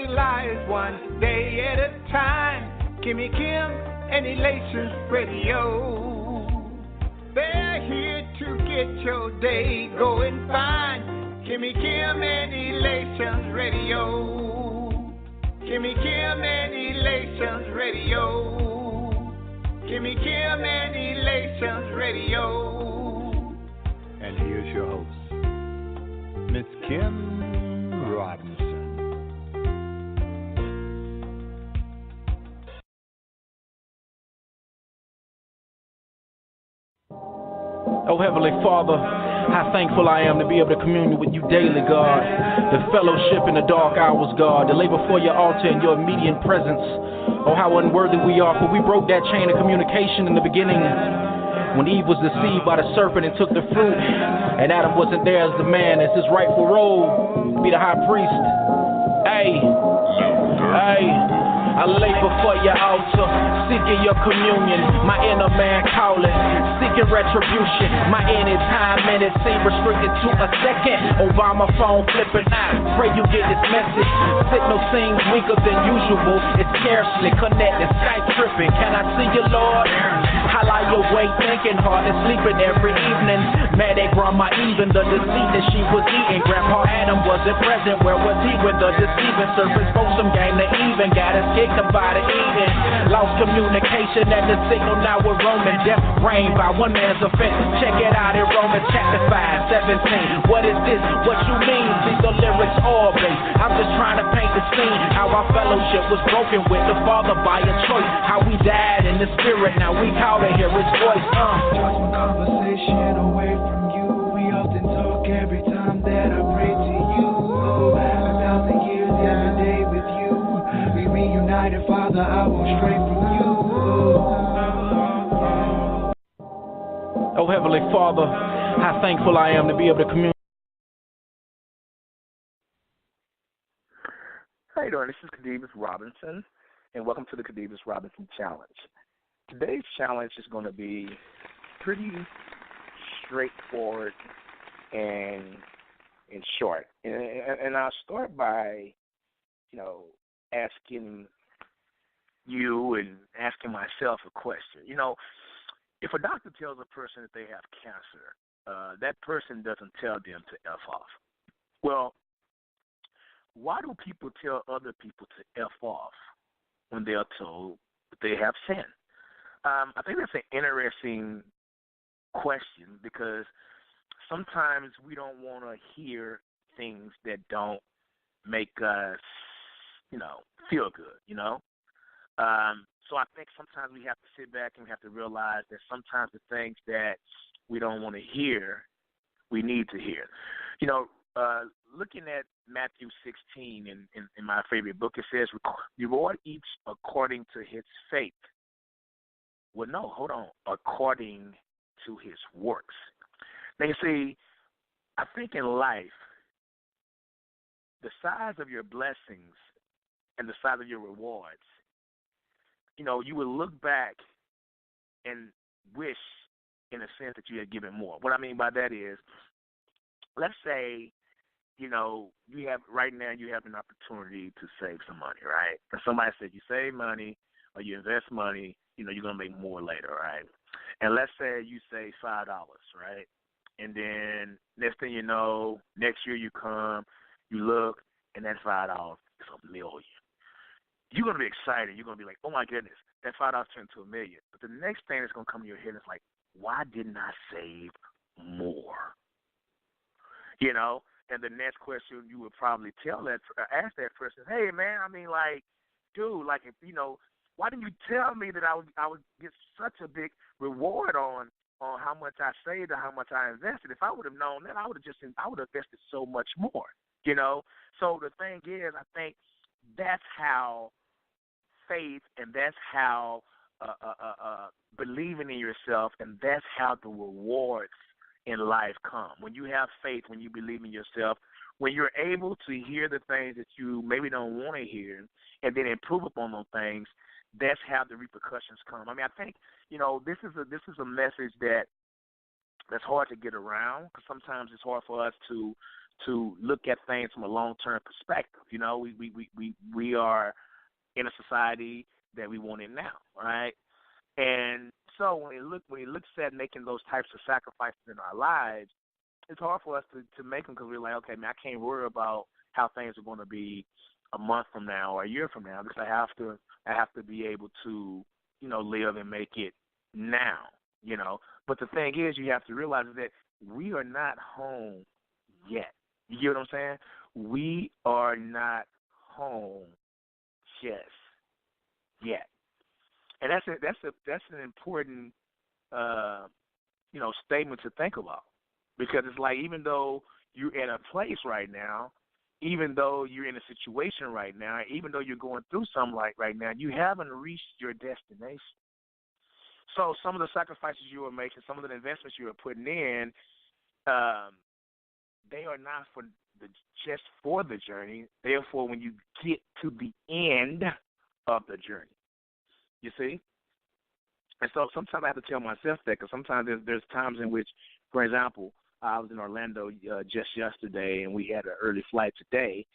lives one day at a time. Kimmy Kim and Elations Radio. They're here to get your day going fine. Kimmy Kim and Elations Radio. Kimmy Kim and Elations Radio. Kimmy Kim and Elations Radio. And here's your host, Miss Kim Robinson. Oh, Heavenly Father, how thankful I am to be able to commune with you daily, God. The fellowship in the dark hours, God. To lay before your altar in your immediate presence. Oh, how unworthy we are, for we broke that chain of communication in the beginning. When Eve was deceived by the serpent and took the fruit, and Adam wasn't there as the man, as his rightful role, be the high priest. Hey. I lay before your altar, seeking your communion, my inner man calling, seeking retribution, my anytime minute seem restricted to a second. Obama phone flipping out, pray you get this message. Signal seems weaker than usual, it's scarcely connected, Skype tripping. Can I see you, Lord? I lie awake thinking hard and sleeping every evening. Mad at Grandma even the deceit that she was eating. Grandpa Adam wasn't present, where was he when the deceiving serpent spoke some game to even got us kicked about it eating. Lost communication and the signal now we're roaming. Death reigned by one man's offense. Check it out in Romans chapter 5:17. What is this? What you mean? These the lyrics all based. I'm just trying to paint the scene. How our fellowship was broken with the Father by a choice. How we died in the spirit. Now we call to hear his voice. Just one conversation away from you. We often talk every time that I pray to you. 1,000 years every day with you. We reunited, Father, I will stray from you. Oh, Heavenly Father, how thankful I am to be able to communicate. How you doing? This is Khadevis Robinson, and welcome to the Khadevis Robinson Challenge. Today's challenge is going to be pretty straightforward and short. And I'll start by, asking you and asking myself a question. If a doctor tells a person that they have cancer, that person doesn't tell them to F off. Well, why do people tell other people to F off when they are told that they have sin? I think that's an interesting question because sometimes we don't want to hear things that don't make us, feel good, So I think sometimes we have to sit back and we have to realize that sometimes the things that we don't want to hear, we need to hear. Looking at Matthew 16 in my favorite book, it says, reward each according to his faith. Well, no, hold on, according to his works. Now, you see, I think in life, the size of your blessings and the size of your rewards, you would look back and wish, in a sense, that you had given more. What I mean by that is, let's say, you have right now you have an opportunity to save some money, right? And somebody said you save money or you invest money, you're going to make more later, right? And let's say you save $5, right? And then next thing you know, next year you come, you look, and that $5 is $1 million. You're going to be excited. You're going to be like, oh, my goodness, that $5 turned to $1 million. But the next thing that's going to come to your head is like, why didn't I save more? And the next question you would probably ask that person, hey, man, dude, why didn't you tell me that I would get such a big reward on how much I saved or how much I invested? If I would have known that, I would have invested so much more, So the thing is, I think that's how faith and that's how believing in yourself and that's how the rewards in life come. When you have faith, when you believe in yourself, when you're able to hear the things that you maybe don't want to hear and then improve upon those things, that's how the repercussions come. I think, this is a message that's hard to get around because sometimes it's hard for us to to look at things from a long-term perspective. You know, we are in a society that we want it now, right? And so when he looks at making those types of sacrifices in our lives, it's hard for us to make them because we're like, okay, man, I can't worry about how things are going to be a month from now or a year from now because I have to be able to, you know, live and make it now, you know. But the thing is, you have to realize that we are not home yet. You get what I'm saying? We are not home just yet. And that's an important you know, statement to think about. Because it's like, even though you're in a place right now, even though you're in a situation right now, even though you're going through something like right now, you haven't reached your destination. So some of the sacrifices you are making, some of the investments you are putting in, they are not just for the journey. Therefore, when you get to the end of the journey, you see? And so sometimes I have to tell myself that because sometimes there's times in which, for example, I was in Orlando just yesterday, and we had an early flight today.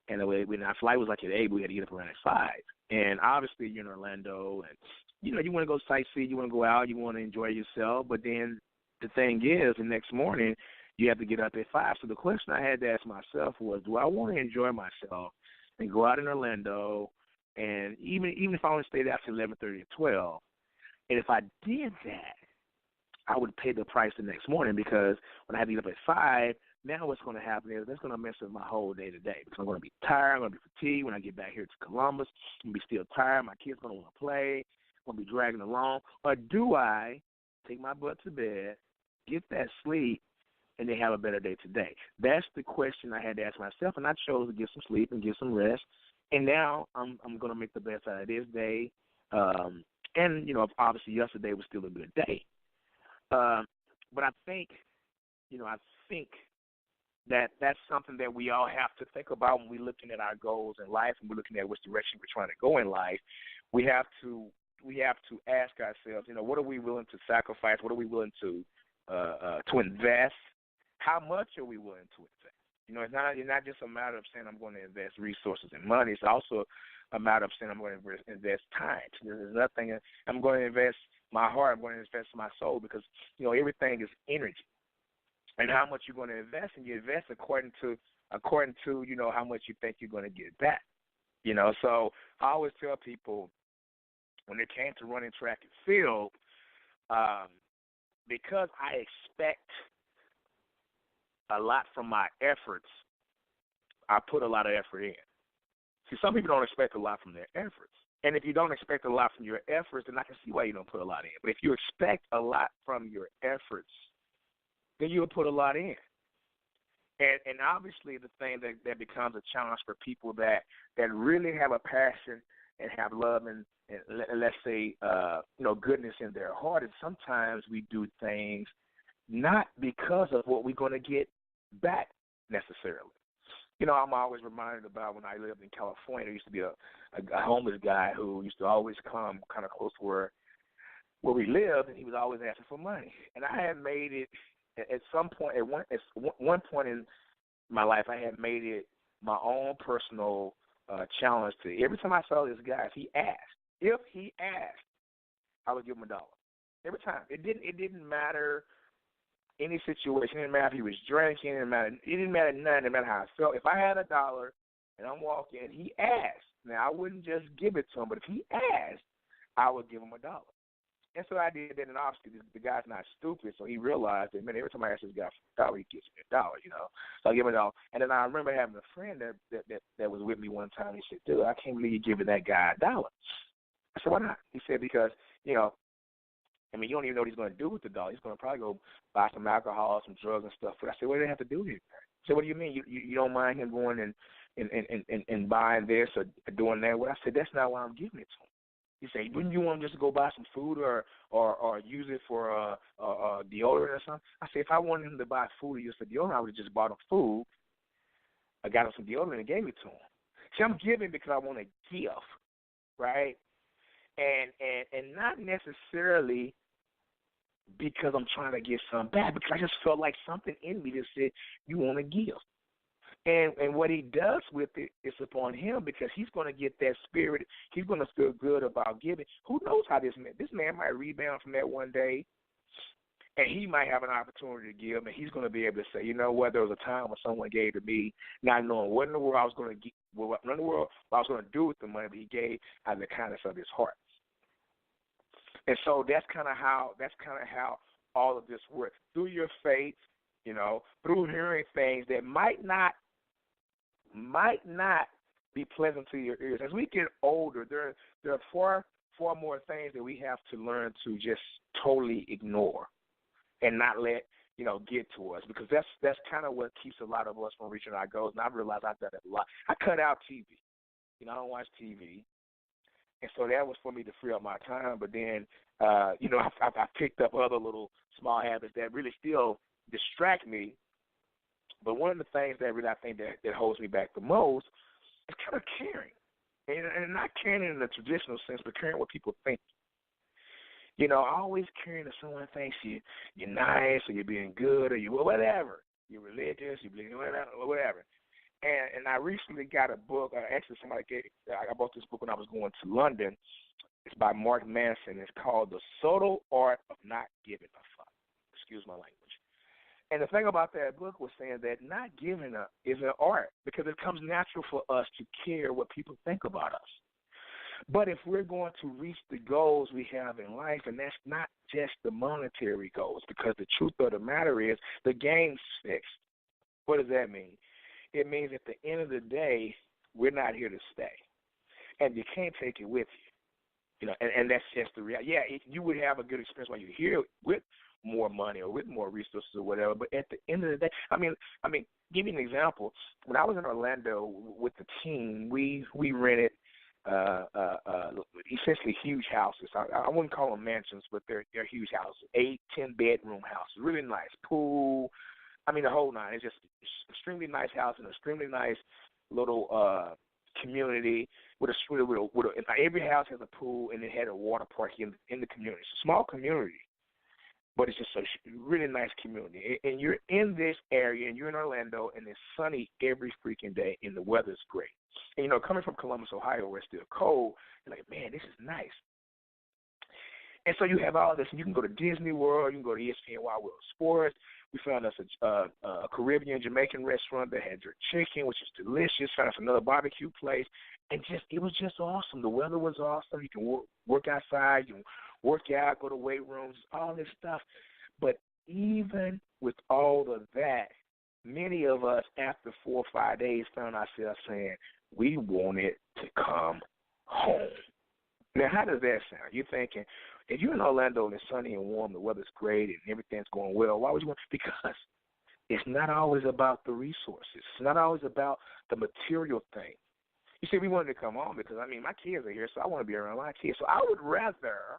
And when our flight was like at 8, we had to get up around at 5. And obviously, you're in Orlando, and you know you want to go sightsee, you want to go out, you want to enjoy yourself. But then the thing is, the next morning you have to get up at 5. So the question I had to ask myself was, do I want to enjoy myself and go out in Orlando, and even if I only stayed out till 11:30 or 12, and if I did that, I would pay the price the next morning because when I have to get up at 5, now what's going to happen is that's going to mess with my whole day today because I'm going to be tired, I'm going to be fatigued when I get back here to Columbus. I'm going to be still tired. My kids going to want to play. I'm going to be dragging along. Or do I take my butt to bed, get that sleep, and then have a better day today? That's the question I had to ask myself, and I chose to get some sleep and get some rest. And now I'm going to make the best out of this day. And, you know, obviously yesterday was still a good day. But I think that that's something that we all have to think about when we're looking at our goals in life and we're looking at which direction we're trying to go in life. We have to ask ourselves, you know, what are we willing to sacrifice? What are we willing to invest? How much are we willing to invest? You know, it's not just a matter of saying I'm going to invest resources and money. It's also a matter of saying I'm going to invest time. There's nothing. I'm going to invest my heart. I'm going to invest my soul because, you know, everything is energy. And how much you're going to invest, and you invest according to you know how much you think you're going to get back. You know, so I always tell people when it came to running track and field, because I expect a lot from my efforts, I put a lot of effort in. See, some people don't expect a lot from their efforts. And if you don't expect a lot from your efforts, then I can see why you don't put a lot in. But if you expect a lot from your efforts, then you'll put a lot in. And obviously the thing that becomes a challenge for people that really have a passion and have love and let's say, you know, goodness in their heart, is sometimes we do things not because of what we're going to get back necessarily. You know, I'm always reminded about when I lived in California. There used to be a homeless guy who used to always come kind of close to where we lived, and he was always asking for money. And I had made it at some point, at one point in my life, I had made it my own personal challenge to every time I saw this guy, if he asked, I would give him $1. Every time. It didn't matter any situation. It didn't matter if he was drinking. It didn't matter nothing. It didn't matter how I felt. If I had $1 and I'm walking, he asked. Now, I wouldn't just give it to him, but if he asked, I would give him $1. And so I did that, and obviously the guy's not stupid, so he realized that, man, every time I ask this guy for $1, he gives me $1, you know. So I give him $1. And then I remember having a friend that was with me one time. He said, dude, I can't believe you're giving that guy $1. I said, why not? He said, because, you know, I mean, you don't even know what he's going to do with the $1. He's going to probably go buy some alcohol, some drugs and stuff. But I said, what do they have to do here? He said, what do you mean? You don't mind him going and buying this or doing that? Well, I said, that's not why I'm giving it to him. He said, wouldn't you want him just to go buy some food or use it for deodorant or something? I said, if I wanted him to buy food or use for deodorant, I would have just bought him food. I got him some deodorant and gave it to him. See, I'm giving because I want to give, right? And not necessarily because I'm trying to get something back, because I just felt like something in me that said, you want to give. And what he does with it is upon him because he's going to get that spirit. He's going to feel good about giving. Who knows how this man might rebound from that one day, and he might have an opportunity to give, and he's going to be able to say, you know what, there was a time when someone gave to me, not knowing what in the world I was going to get, what in the world I was going to do with the money that he gave out of the kindness of his heart. And so that's kind of how all of this works through your faith, through hearing things that might not be pleasant to your ears. As we get older, there are far more things that we have to learn to just totally ignore and not let get to us, because that's kind of what keeps a lot of us from reaching our goals. And I've realized I've done that a lot. I cut out TV. I don't watch TV. And so that was for me to free up my time. But then, I picked up other little small habits that really still distract me. But one of the things that really I think that holds me back the most is kind of caring. And not caring in the traditional sense, but caring what people think. Always caring if someone thinks you're nice or you're being good or you whatever. You're religious, you believe whatever. And I recently got a book. Actually, I bought this book when I was going to London. It's by Mark Manson. It's called The Subtle Art of Not Giving a Fuck. Excuse my language. And the thing about that book was saying that not giving up is an art because it comes natural for us to care what people think about us. But if we're going to reach the goals we have in life, and that's not just the monetary goals, because the truth of the matter is the game's fixed. What does that mean? It means at the end of the day, we're not here to stay. And you can't take it with you. And that's just the reality. Yeah, you would have a good experience while you're here with more money or with more resources or whatever, but at the end of the day, I mean, give you an example. When I was in Orlando with the team, we rented essentially huge houses. I wouldn't call them mansions, but they're huge houses, 8-10 bedroom houses, really nice pool. The whole nine. It's just extremely nice house and extremely nice little community with every house has a pool and it had a water park in the community. It's a small community, but it's just a really nice community. And you're in this area and you're in Orlando and it's sunny every freaking day and the weather's great. And coming from Columbus, Ohio, where it's still cold, you're like, man, this is nice. And so you have all this. You can go to Disney World. You can go to ESPN Wild World Sports. We found us a Caribbean Jamaican restaurant that had jerk chicken, which is delicious. Found us another barbecue place, and it was just awesome. The weather was awesome. You can work outside. You can work out, go to weight rooms, all this stuff. But even with all of that, many of us after 4 or 5 days found ourselves saying we wanted to come home. Now, how does that sound? You're thinking, if you're in Orlando and it's sunny and warm, the weather's great and everything's going well, why would you want? Because it's not always about the resources. It's not always about the material thing. You see, we wanted to come home because, my kids are here, so I want to be around my kids. So I would rather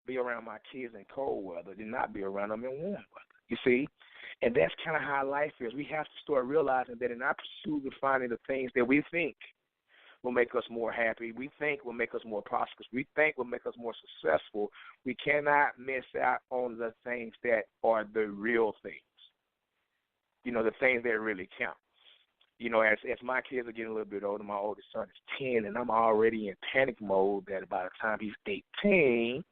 be around my kids in cold weather than not be around them in warm weather. You see? And that's kind of how life is. We have to start realizing that in our pursuit of finding the things that we think will make us more happy, we think will make us more prosperous, we think will make us more successful, we cannot miss out on the things that are the real things, the things that really count. As my kids are getting a little bit older, my oldest son is 10, and I'm already in panic mode that by the time he's 18,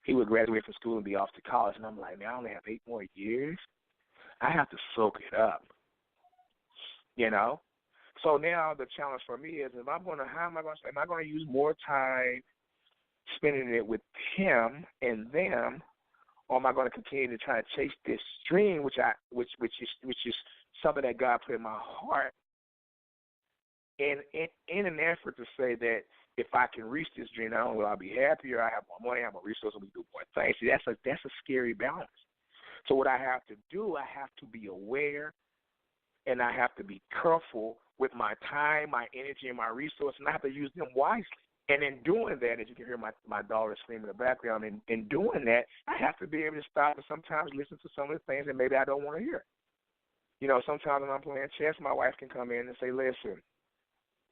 he would graduate from school and be off to college. And I'm like, man, I only have 8 more years. I have to soak it up, So now the challenge for me is, am I going to use more time spending it with him and them, or am I going to continue to try to chase this dream, which is something that God put in my heart, and in an effort to say that if I can reach this dream, not only will I be happier, I have more money, I have more resources, we do more things. See, that's a scary balance. So what I have to do, I have to be aware, and I have to be careful with my time, my energy, and my resources, and I have to use them wisely. And in doing that, as you can hear my daughter screaming in the background, in doing that, I have to be able to stop and sometimes listen to some of the things that maybe I don't want to hear. Sometimes when I'm playing chess, my wife can come in and say, listen,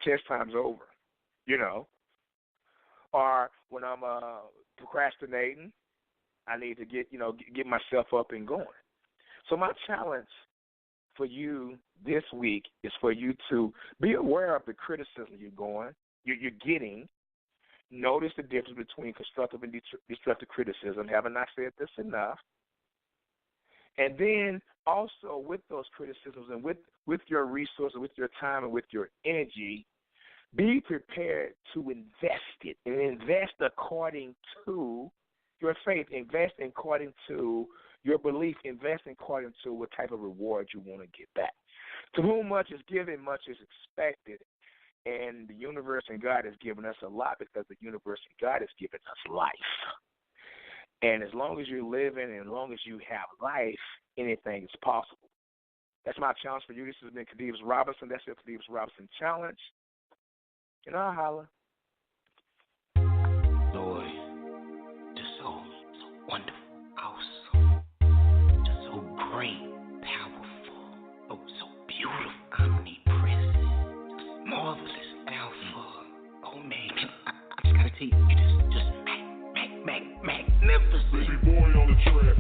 chess time's over, Or when I'm procrastinating, I need to get myself up and going. So my challenge for you this week is for you to be aware of the criticism you're getting. Notice the difference between constructive and destructive criticism. Haven't I said this enough? And then also with those criticisms and with your resources, with your time and with your energy, be prepared to invest it and invest according to your faith. Invest according to your belief. Invest according to what type of reward you want to get back. To whom much is given, much is expected. And the universe and God has given us a lot because the universe and God has given us life. And as long as you're living and as long as you have life, anything is possible. That's my challenge for you. This has been Khadevis Robinson. That's your Khadevis Robinson Challenge. And I'll holler. Lord, just so wonderful, awesome, just so great, powerful, oh, so beautiful, omnipresent, marvelous, Alpha, Omega. I just gotta tell you, just magnificent. Baby boy on the track.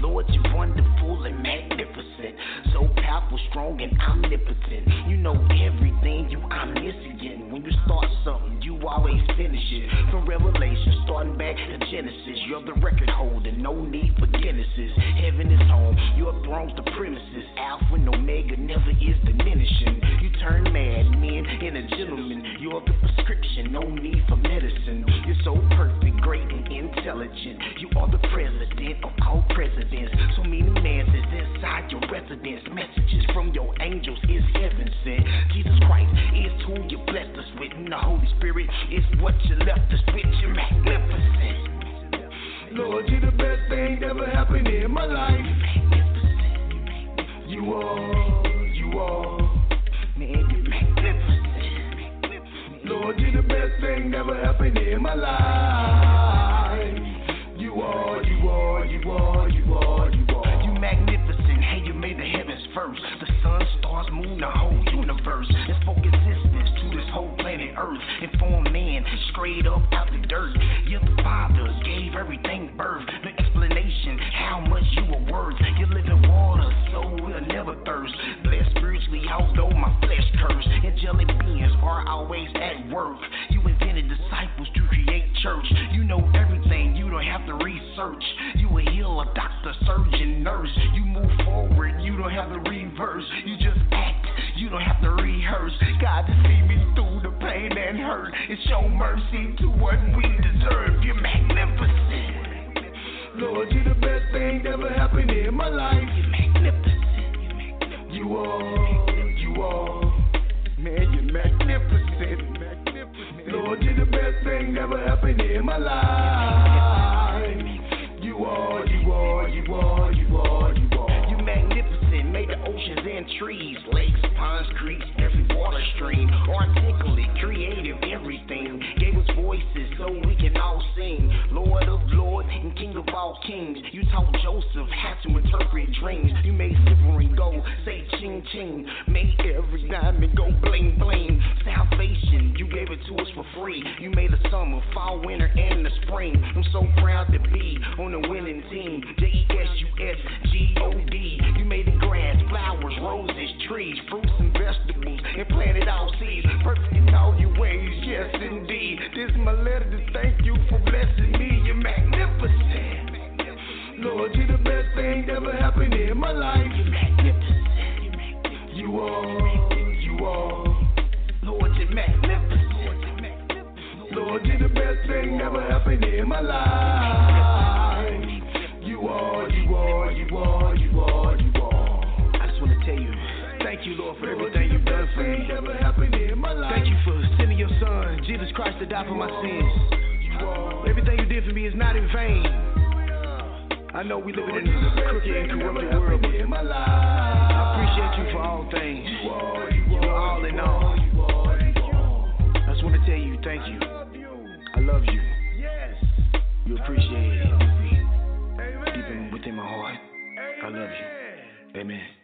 Lord, you're wonderful and magnificent, so powerful, strong, and omnipotent. You know everything, you omniscient. When you start something, you always finish it. From Revelation, starting back to Genesis, you're the record holder, no need for Guinnesses. Heaven is home, your throne's the premises. Alpha and Omega never is diminishing. You turn mad men into gentlemen. You're the prescription, no need for medicine. You're so perfect, great, and intelligent. You are the president of all presidents. So many answers inside your residence. Messages from your angels is heaven sent. Jesus Christ is who you blessed us with. And the Holy Spirit is what you left us with. You're magnificent. Lord, you're the best thing that ever happened in my life. You are. Man, you're magnificent. Lord, you're the best thing that ever happened in my life. You are. You magnificent, hey, you made the heavens first. The sun, stars, moon, the whole universe. And spoke existence to this whole planet Earth. And formed man straight up out the dirt. You're the Father, gave everything birth. The explanation, how much you were worth. You live in water, so we'll never thirst. Blessed spiritually, although my flesh cursed. Angelic beings are always at work. You invented disciples to create church. You know everything, you don't have to research. You a healer, doctor, surgeon, nurse. You move forward, you don't have to reverse. You just act, you don't have to rehearse. God to see me through the pain and hurt and show mercy to what we deserve. You're magnificent. Lord, you're the best thing that ever happened in my life. You're magnificent. You are. Man, you're magnificent. Lord, you're the best thing that ever happened in my life. You are. You magnificent, made the oceans and trees, lakes, ponds, creeks, every water stream. Articulate, creative, everything. Gave us voices so we can all sing. Lord of lords and King of all kings. You taught Joseph how to interpret dreams. You made silver and gold say ching ching. Made every diamond go bling bling. Salvation, you gave it to us for free. You made the summer, fall, winter, and the spring. I'm so proud to be on the winning team. JESUSGOD. You made the grass, flowers, roses, trees, fruits and vegetables, and planted all seeds. Perfect in all your ways, yes indeed. This is my letter to thank you for blessing me. You're magnificent. Lord, you're the best thing that ever happened in my life. You're magnificent. You are. Lord, you're magnificent. Lord, you're the best thing that ever happened in my life. You are. I just want to tell you, thank you, Lord, for everything you've done for me. Thank you for sending your son, Jesus Christ, to die for my sins. Everything you did for me is not in vain. I know we live in a crooked and corrupted world, but I appreciate you for all things. You're all in all. I just want to tell you, thank you. I love you. You appreciate it. Deep within my heart. I love you. Amen.